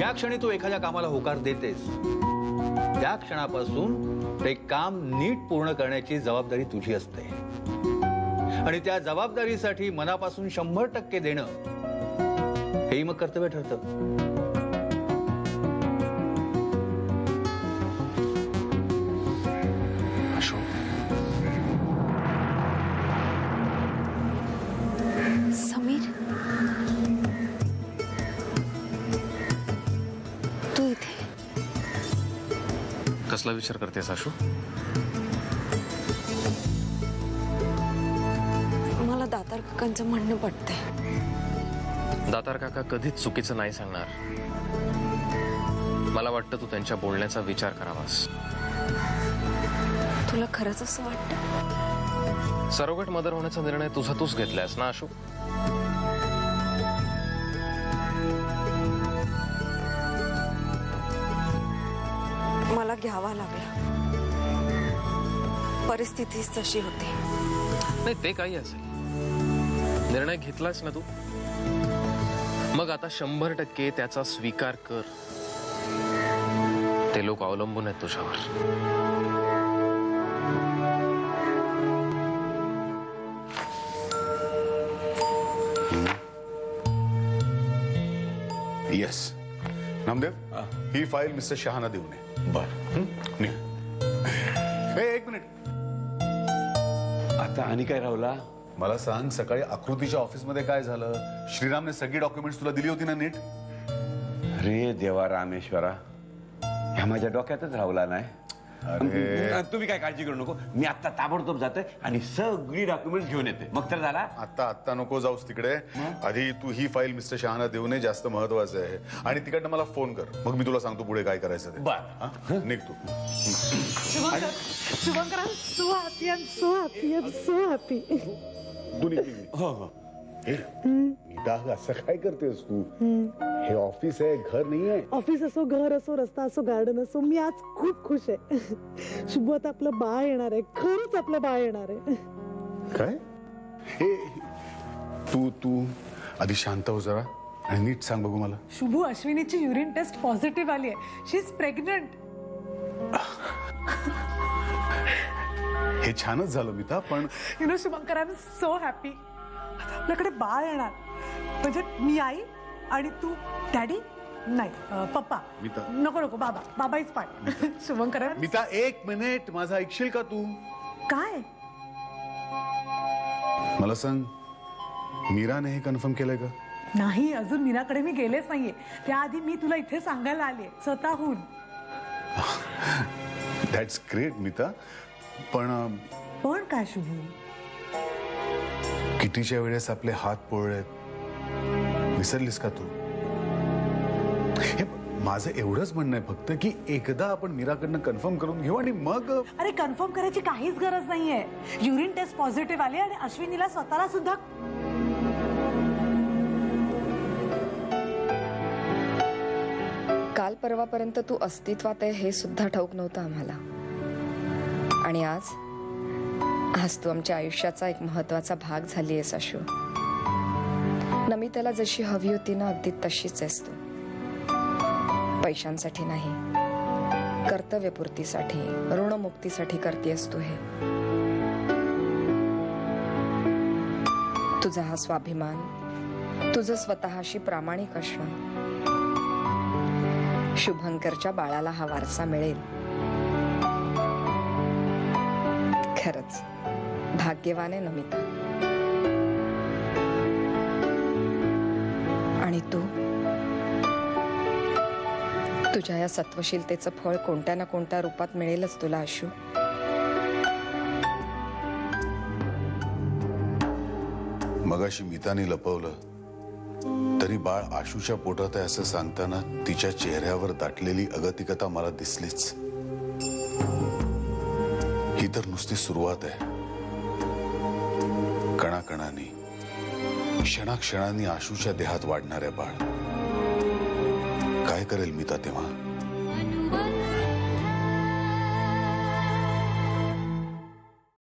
ज्या क्षणी तू एखाद्या कामाला होकार देतेस त्या क्षणापासून ते काम नीट पूर्ण करण्याची जबाबदारी तुझी असते आणि त्या जबाबदारीसाठी मनापासून 100% देणं हेही मग कर्तव्य ठरतं. समीर, तू इथे कसला विचार करतेस आशू? मला दातार काकांचं म्हणणं पटतंय. दातार काका कधीच चुकीचं नाही सांगणार. मला वाटतं तू त्यांच्या बोलण्याचा विचार करावास. तुला खरंच असं वाटतं? सरोगेट मदर होण्याचा निर्णय तुझा तूच घेतलायस ना आशू? मला घ्यावा लागला. परिस्थितीच तशी होती. नाही, ते काही असेल, निर्णय घेतलास ना तू, मग आता 100% त्याचा स्वीकार कर. ते लोक अवलंबून आहेत तुझ्यावर. येस नामदेव, ही फाईल मिस्टर शहाना देऊ नये. बर, एक मिनिट. आता आणि काय राहुला? मला सांग, सकाळी आकृतीच्या ऑफिसमध्ये काय झालं? श्रीरामने सगळी डॉक्युमेंट्स तुला दिली होती ना नीट? अरे देवा रामेश्वरा, ह्या माझ्या डोक्यातच राहुला नाही. अरे तुम्ही काय काळजी करू नको, मी आता ताबडतोब जाते आणि सगळी डॉक्युमेंट घेऊन येते. मग तर झाला. आता नको जाऊस तिकडे. आधी तू ही फाईल मिस्टर शहाना देऊ नये, जास्त महत्वाचं आहे. आणि तिकडनं मला फोन कर, मग मी तुला सांगतो पुढे काय करायचं ते. बर, निघ तू. Shubhankar, I'm so happy, I'm so happy, I'm so happy. हो हो. नीता, असं काय करतेस तू? हे ऑफिस आहे, घर नाही आहे. ऑफिस असो, घर असो, रस्ता असो, गार्डन असो, मी आज खूप खुश आहे. शुभ, आता आपलं बाळ येणार आहे. खरंच आपलं बाळ येणार आहे. काय? हे तू आधी शांत हो जरा आणि नीट सांग बघू मला. शुभू, अश्विनीची युरिन टेस्ट पॉझिटिव्ह आली आहे. शी इज प्रेग्नंट. हे छानच झालं मीता, पण you know Shubhankar, I am so happy. आता आपल्याकडे बाळ येणार, म्हणजे मी आई आणि तू डॅडी. नाही, पप्पा. मीता. नको, बाबा इज फाईन. शुभंकर, मीता, एक मिनिट, माझं ऐकशील का तू? काय? मला सांग, मीराने हे कन्फर्म केलंय का? नाही, अजून मीराकडे मी गेलेच नाहीये. त्याआधी मी तुला इथे सांगायला आले स्वतःहून. दॅट्स ग्रेट मीता, पण काय शुभू? किटीच्या वेळेस आपले हात पोळलेत, विसरलीस का तू? हे माझं एवढंच म्हणणं आहे फक्त की एकदा आपण मीराकडनं कन्फर्म करून घेऊ आणि मग. अरे, कन्फर्म करायची काहीच गरज नाहीये. युरिन टेस्ट पॉझिटिव्ह आली आणि अश्विनीला स्वतःला सुद्धा. काल परवापर्यंत तू अस्तित्वात आहे हे सुद्धा ठाऊक नव्हतं आम्हाला. आणि आज तू आमच्या आयुष्याचा एक महत्वाचा भाग झाली आहेस आशू. नमिताला जशी हवी होती ना, अगदी तशीच आहेस तू. पैशांसाठी नाही, कर्तव्यपूर्तीसाठी, ऋणमुक्तीसाठी करतेस तू हे. तुझा हा स्वाभिमान, तुझं स्वतःशी प्रामाणिक असणं, शुभंकरच्या बाळाला हा वारसा मिळेल. खरंच भाग्यवान आहे नमिता. आणि तू, तुझ्या या सत्वशीलतेचं फळ कोणत्या ना कोणत्या रूपात मिळेलच तुला आशू. मगाशी मीताने लपवलं तरी बाळ आशूच्या पोटात आहे असं सांगताना तिच्या चेहऱ्यावर दाटलेली अगतिकता मला दिसलीच. ही तर नुसती सुरुवात आहे. कणाकणांनी, क्षणाक्षणांनी आशूच्या देहात वाढणाऱ्या बाळ काय करेल मीता तेव्हा?